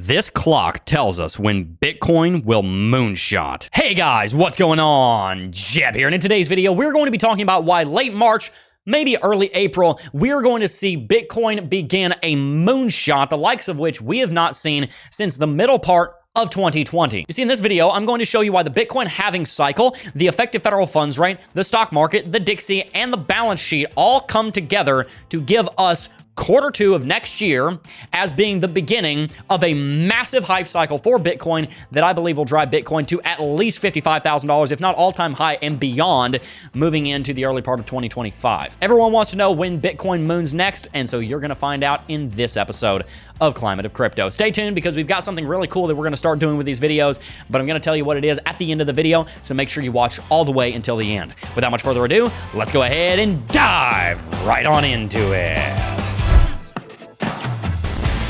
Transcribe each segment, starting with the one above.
This clock tells us when Bitcoin will moonshot. Hey guys, what's going on? Jeb here, and in today's video, we're going to be talking about why late March, maybe early April, we're going to see Bitcoin begin a moonshot, the likes of which we have not seen since the middle part of 2020. You see, in this video, I'm going to show you why the Bitcoin halving cycle, the effective federal funds rate, the stock market, the Dixie, and the balance sheet all come together to give us Q2 of next year as being the beginning of a massive hype cycle for Bitcoin that I believe will drive Bitcoin to at least $55,000, if not all-time high and beyond, moving into the early part of 2025. Everyone wants to know when Bitcoin moons next, and so you're going to find out in this episode of Climate of Crypto. Stay tuned because we've got something really cool that we're going to start doing with these videos, but I'm going to tell you what it is at the end of the video, so make sure you watch all the way until the end. Without much further ado, let's go ahead and dive right on into it.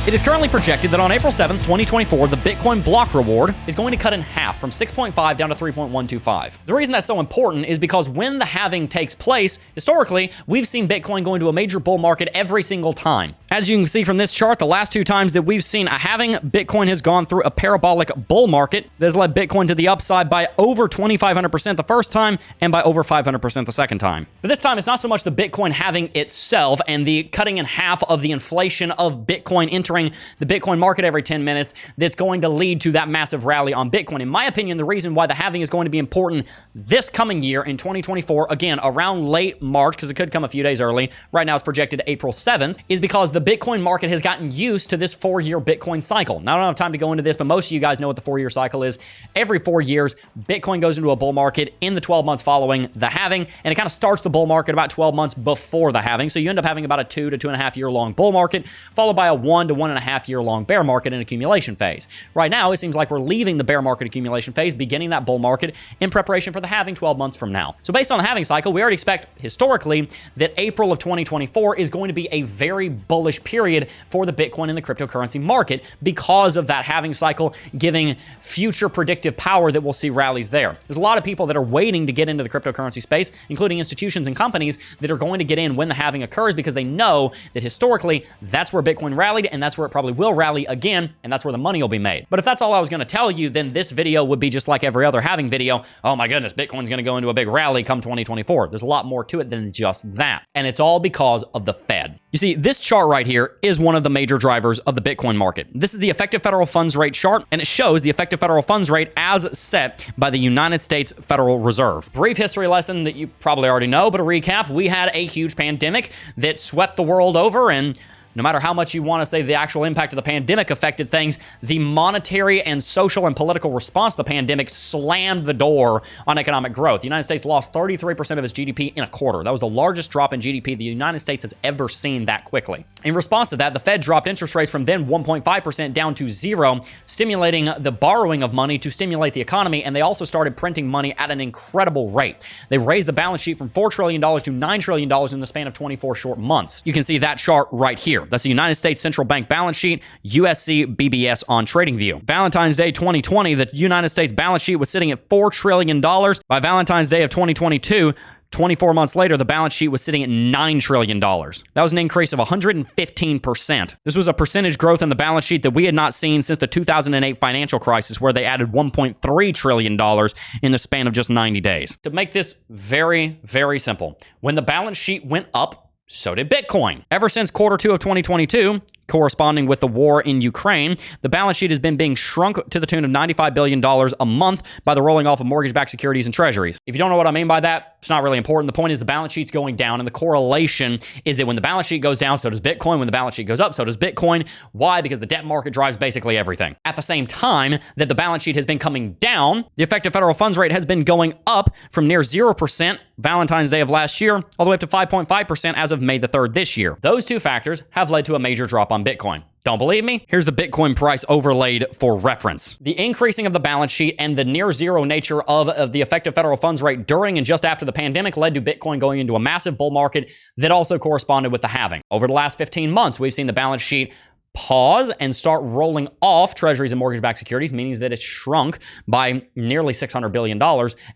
It is currently projected that on April 7th, 2024, the Bitcoin block reward is going to cut in half from 6.5 down to 3.125. The reason that's so important is because when the halving takes place, historically, we've seen Bitcoin go into a major bull market every single time. As you can see from this chart, the last two times that we've seen a halving, Bitcoin has gone through a parabolic bull market that has led Bitcoin to the upside by over 2,500% the first time and by over 500% the second time. But this time, it's not so much the Bitcoin halving itself and the cutting in half of the inflation of Bitcoin entering the Bitcoin market every 10 minutes that's going to lead to that massive rally on Bitcoin. In my opinion, the reason why the halving is going to be important this coming year in 2024, again, around late March, because it could come a few days early, right now it's projected April 7th, is because the Bitcoin market has gotten used to this 4-year Bitcoin cycle. Now, I don't have time to go into this, but most of you guys know what the 4-year cycle is. Every 4 years, Bitcoin goes into a bull market in the 12 months following the halving, and it kind of starts the bull market about 12 months before the halving. So you end up having about a 2 to 2.5 year long bull market, followed by a 1 to 1.5 year long bear market and accumulation phase. Right now, it seems like we're leaving the bear market accumulation phase, beginning that bull market in preparation for the halving 12 months from now. So based on the halving cycle, we already expect historically that April of 2024 is going to be a very bullish period for the Bitcoin and the cryptocurrency market because of that halving cycle giving future predictive power that we'll see rallies there. There's a lot of people that are waiting to get into the cryptocurrency space, including institutions and companies that are going to get in when the halving occurs because they know that historically that's where Bitcoin rallied and that's where it probably will rally again, and that's where the money will be made. But if that's all I was going to tell you, then this video would be just like every other halving video. Oh my goodness, Bitcoin's going to go into a big rally come 2024. There's a lot more to it than just that. And it's all because of the Fed. You see, this chart right here is one of the major drivers of the Bitcoin market. This is the effective federal funds rate chart, and it shows the effective federal funds rate as set by the United States Federal Reserve. Brief history lesson that you probably already know, but a recap, we had a huge pandemic that swept the world over, and no matter how much you want to say the actual impact of the pandemic affected things, the monetary and social and political response to the pandemic slammed the door on economic growth. The United States lost 33% of its GDP in a quarter. That was the largest drop in GDP the United States has ever seen that quickly. In response to that, the Fed dropped interest rates from then 1.5% down to 0, stimulating the borrowing of money to stimulate the economy, and they also started printing money at an incredible rate. They raised the balance sheet from $4 trillion to $9 trillion in the span of 24 short months. You can see that chart right here. That's the United States Central Bank balance sheet, USC BBS on TradingView. Valentine's Day 2020, the United States balance sheet was sitting at $4 trillion. By Valentine's Day of 2022, 24 months later, the balance sheet was sitting at $9 trillion. That was an increase of 115%. This was a percentage growth in the balance sheet that we had not seen since the 2008 financial crisis, where they added $1.3 trillion in the span of just 90 days. To make this very, very simple, when the balance sheet went up, so did Bitcoin. Ever since Q2 of 2022, corresponding with the war in Ukraine, the balance sheet has been being shrunk to the tune of $95 billion a month by the rolling off of mortgage-backed securities and treasuries. If you don't know what I mean by that, it's not really important. The point is the balance sheet's going down, and the correlation is that when the balance sheet goes down, so does Bitcoin. When the balance sheet goes up, so does Bitcoin. Why? Because the debt market drives basically everything. At the same time that the balance sheet has been coming down, the effective federal funds rate has been going up from near 0% Valentine's Day of last year all the way up to 5.5% as of May the 3rd this year. Those two factors have led to a major drop on Bitcoin. Don't believe me? Here's the Bitcoin price overlaid for reference. The increasing of the balance sheet and the near zero nature of the effective federal funds rate during and just after the pandemic led to Bitcoin going into a massive bull market that also corresponded with the halving. Over the last 15 months, we've seen the balance sheet pause and start rolling off treasuries and mortgage-backed securities, meaning that it's shrunk by nearly $600 billion.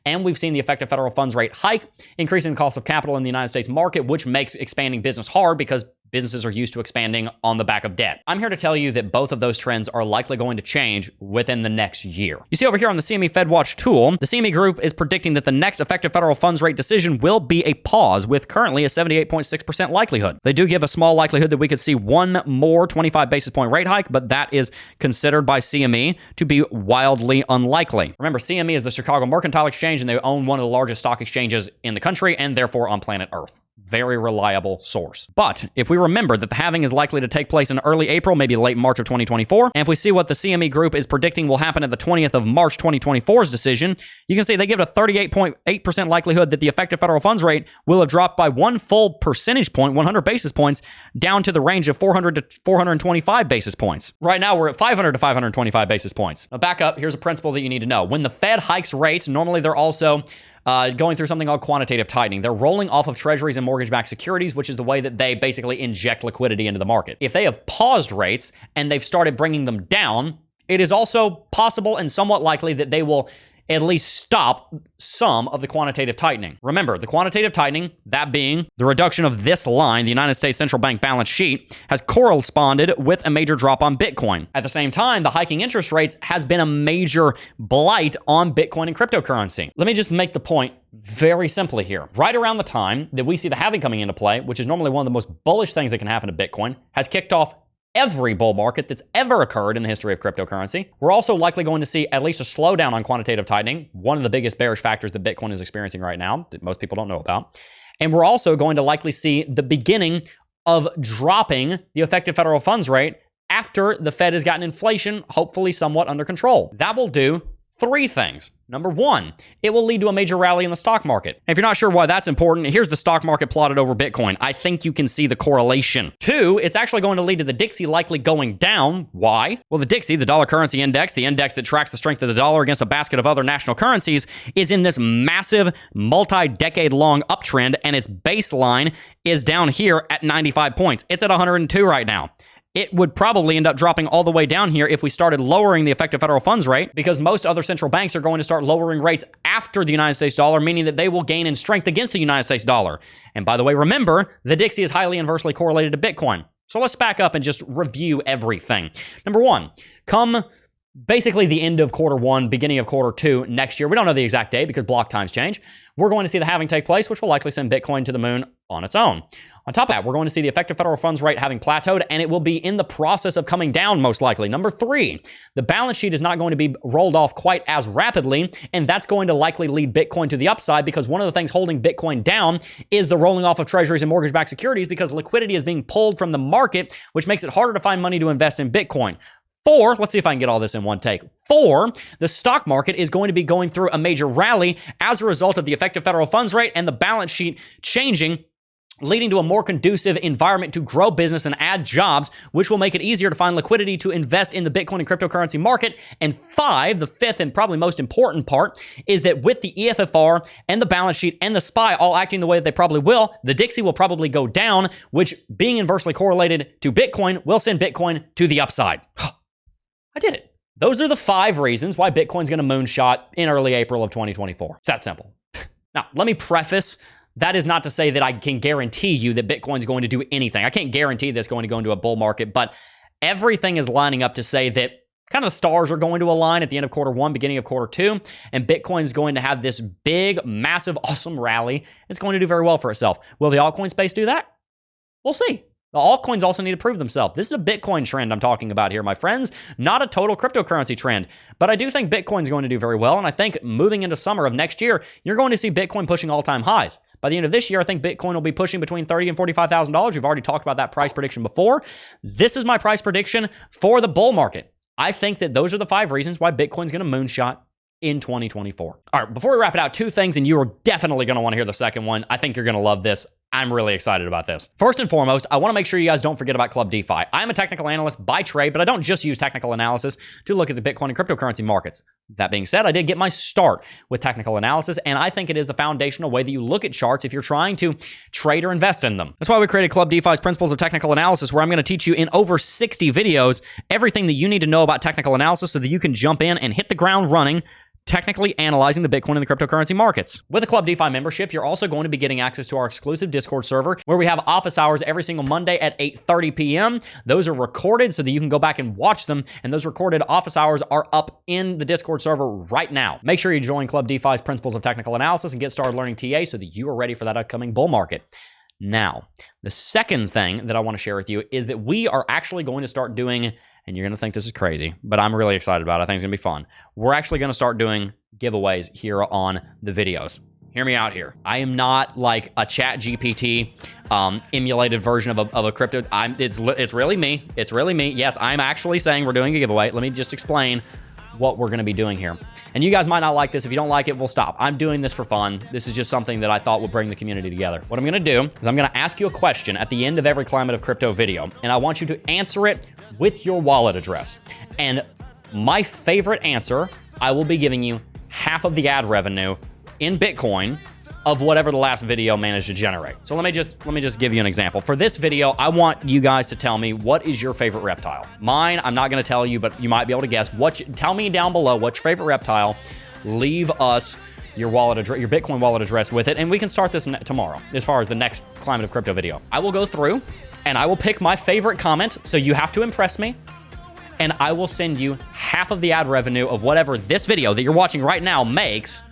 And we've seen the effective federal funds rate hike, increasing the cost of capital in the United States market, which makes expanding business hard because businesses are used to expanding on the back of debt. I'm here to tell you that both of those trends are likely going to change within the next year. You see over here on the CME FedWatch tool, the CME Group is predicting that the next effective federal funds rate decision will be a pause with currently a 78.6% likelihood. They do give a small likelihood that we could see one more 25 basis point rate hike, but that is considered by CME to be wildly unlikely. Remember, CME is the Chicago Mercantile Exchange, and they own one of the largest stock exchanges in the country and therefore on planet Earth. Very reliable source. But if we remember that the halving is likely to take place in early April, maybe late March of 2024, and if we see what the CME Group is predicting will happen at the 20th of March 2024's decision, you can see they give a 38.8% likelihood that the effective federal funds rate will have dropped by one full percentage point, 100 basis points, down to the range of 400 to 425 basis points. Right now, we're at 500 to 525 basis points. Now, back up, here's a principle that you need to know. When the Fed hikes rates, normally they're also going through something called quantitative tightening. They're rolling off of treasuries and mortgage-backed securities, which is the way that they basically inject liquidity into the market. If they have paused rates and they've started bringing them down, it is also possible and somewhat likely that they will at least stop some of the quantitative tightening. Remember, the quantitative tightening, that being the reduction of this line, the United States Central Bank balance sheet, has corresponded with a major drop on Bitcoin. At the same time, the hiking interest rates has been a major blight on Bitcoin and cryptocurrency. Let me just make the point very simply here. Right around the time that we see the halving coming into play, which is normally one of the most bullish things that can happen to Bitcoin, has kicked off every bull market that's ever occurred in the history of cryptocurrency. We're also likely going to see at least a slowdown on quantitative tightening, one of the biggest bearish factors that Bitcoin is experiencing right now that most people don't know about. And we're also going to likely see the beginning of dropping the effective federal funds rate after the Fed has gotten inflation, hopefully somewhat under control. That will do three things. Number one, it will lead to a major rally in the stock market. And if you're not sure why that's important, here's the stock market plotted over Bitcoin. I think you can see the correlation. Two, it's actually going to lead to the Dixie likely going down. Why? Well, the Dixie, the dollar currency index, the index that tracks the strength of the dollar against a basket of other national currencies, is in this massive multi-decade long uptrend, and its baseline is down here at 95 points. It's at 102 right now. It would probably end up dropping all the way down here if we started lowering the effective federal funds rate, because most other central banks are going to start lowering rates after the United States dollar, meaning that they will gain in strength against the United States dollar. And by the way, remember, the Dixie is highly inversely correlated to Bitcoin. So let's back up and just review everything. Number one, come basically the end of quarter one, beginning of quarter two next year. We don't know the exact day because block times change. We're going to see the halving take place, which will likely send Bitcoin to the moon on its own. On top of that, we're going to see the effective federal funds rate having plateaued, and it will be in the process of coming down most likely. Number three, the balance sheet is not going to be rolled off quite as rapidly, and that's going to likely lead Bitcoin to the upside, because one of the things holding Bitcoin down is the rolling off of treasuries and mortgage-backed securities, because liquidity is being pulled from the market, which makes it harder to find money to invest in Bitcoin. Four, let's see if I can get all this in one take. Four, the stock market is going to be going through a major rally as a result of the effective federal funds rate and the balance sheet changing, leading to a more conducive environment to grow business and add jobs, which will make it easier to find liquidity to invest in the Bitcoin and cryptocurrency market. And five, the fifth and probably most important part, is that with the EFFR and the balance sheet and the SPY all acting the way that they probably will, the Dixie will probably go down, which, being inversely correlated to Bitcoin, will send Bitcoin to the upside. I did it. Those are the 5 reasons why Bitcoin's going to moonshot in early April of 2024. It's that simple. Now, let me preface, that is not to say that I can guarantee you that Bitcoin's going to do anything. I can't guarantee that's going to go into a bull market, but everything is lining up to say that kind of the stars are going to align at the end of quarter one, beginning of quarter two, and Bitcoin's going to have this big, massive, awesome rally. It's going to do very well for itself. Will the altcoin space do that? We'll see. The altcoins also need to prove themselves. This is a Bitcoin trend I'm talking about here, my friends, not a total cryptocurrency trend. But I do think Bitcoin's going to do very well, and I think moving into summer of next year, you're going to see Bitcoin pushing all-time highs. By the end of this year, I think Bitcoin will be pushing between $30,000 and $45,000. We've already talked about that price prediction before. This is my price prediction for the bull market. I think that those are the 5 reasons why Bitcoin's going to moonshot in 2024. All right, before we wrap it out, 2 things, and you are definitely going to want to hear the second one. I think you're going to love this. I'm really excited about this. First and foremost, I want to make sure you guys don't forget about Club DeFi. I'm a technical analyst by trade, but I don't just use technical analysis to look at the Bitcoin and cryptocurrency markets. That being said, I did get my start with technical analysis, and I think it is the foundational way that you look at charts if you're trying to trade or invest in them. That's why we created Club DeFi's Principles of Technical Analysis, where I'm going to teach you in over 60 videos everything that you need to know about technical analysis so that you can jump in and hit the ground running technically analyzing the Bitcoin and the cryptocurrency markets. With a Club DeFi membership, you're also going to be getting access to our exclusive Discord server where we have office hours every single Monday at 8:30 p.m. Those are recorded so that you can go back and watch them, and those recorded office hours are up in the Discord server right now. Make sure you join Club DeFi's Principles of Technical Analysis and get started learning TA so that you are ready for that upcoming bull market. Now, the second thing that I want to share with you is that we are actually going to start doing, and you're going to think this is crazy, but I'm really excited about it. I think it's going to be fun. We're actually going to start doing giveaways here on the videos. Hear me out here. I am not like a ChatGPT emulated version of a crypto. It's really me. It's really me. Yes, I'm actually saying we're doing a giveaway. Let me just explain what we're going to be doing here. And you guys might not like this. If you don't like it, we'll stop. I'm doing this for fun. This is just something that I thought would bring the community together. What I'm going to do is I'm going to ask you a question at the end of every Climate of Crypto video, and I want you to answer it with your wallet address. And my favorite answer, I will be giving you half of the ad revenue in Bitcoin of whatever the last video managed to generate. So let me just give you an example. For this video, I want you guys to tell me what is your favorite reptile. Mine, I'm not going to tell you, but you might be able to guess. Tell me down below what's your favorite reptile. Leave us your wallet address, your Bitcoin wallet address with it, and we can start this tomorrow as far as the next Climate of Crypto video. I will go through and I will pick my favorite comment, so you have to impress me, and I will send you half of the ad revenue of whatever this video that you're watching right now makes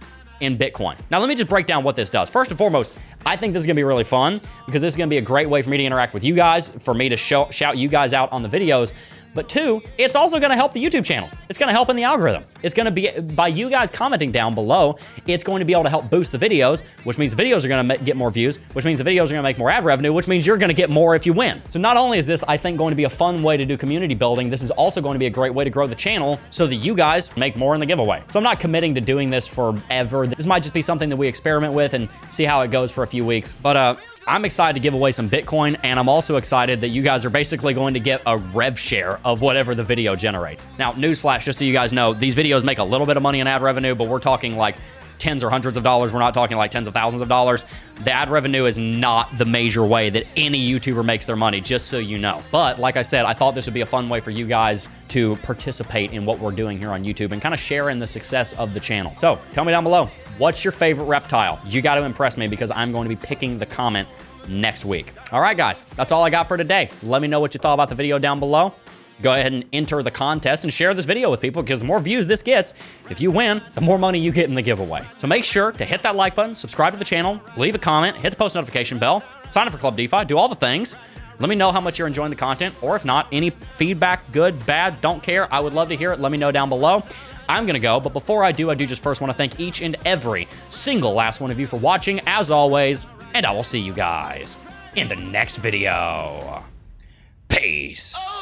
in Bitcoin. Now, let me just break down what this does. First and foremost, I think this is gonna be really fun because this is gonna be a great way for me to interact with you guys, for me to shout you guys out on the videos. But two, it's also gonna help the YouTube channel. It's gonna help in the algorithm. It's gonna be, by you guys commenting down below, it's going to be able to help boost the videos, which means the videos are gonna get more views, which means the videos are gonna make more ad revenue, which means you're gonna get more if you win. So not only is this, I think, going to be a fun way to do community building, this is also going to be a great way to grow the channel so that you guys make more in the giveaway. So I'm not committing to doing this forever. This might just be something that we experiment with and see how it goes for a few weeks. But I'm excited to give away some Bitcoin, and I'm also excited that you guys are basically going to get a rev share of whatever the video generates. Now, newsflash, just so you guys know, these videos make a little bit of money in ad revenue, but we're talking like tens or hundreds of dollars. We're not talking like tens of thousands of dollars. The ad revenue is not the major way that any YouTuber makes their money, just so you know. But like I said, I thought this would be a fun way for you guys to participate in what we're doing here on YouTube and kind of share in the success of the channel. So tell me down below, what's your favorite reptile? You got to impress me because I'm going to be picking the comment next week. All right, guys, that's all I got for today. Let me know what you thought about the video down below. Go ahead and enter the contest and share this video with people, because the more views this gets, if you win, the more money you get in the giveaway. So make sure to hit that like button, subscribe to the channel, leave a comment, hit the post notification bell, sign up for Club DeFi, do all the things. Let me know how much you're enjoying the content, or if not, any feedback, good, bad, don't care. I would love to hear it. Let me know down below. I'm gonna go, but before I do just first want to thank each and every single last one of you for watching, as always, and I will see you guys in the next video. Peace.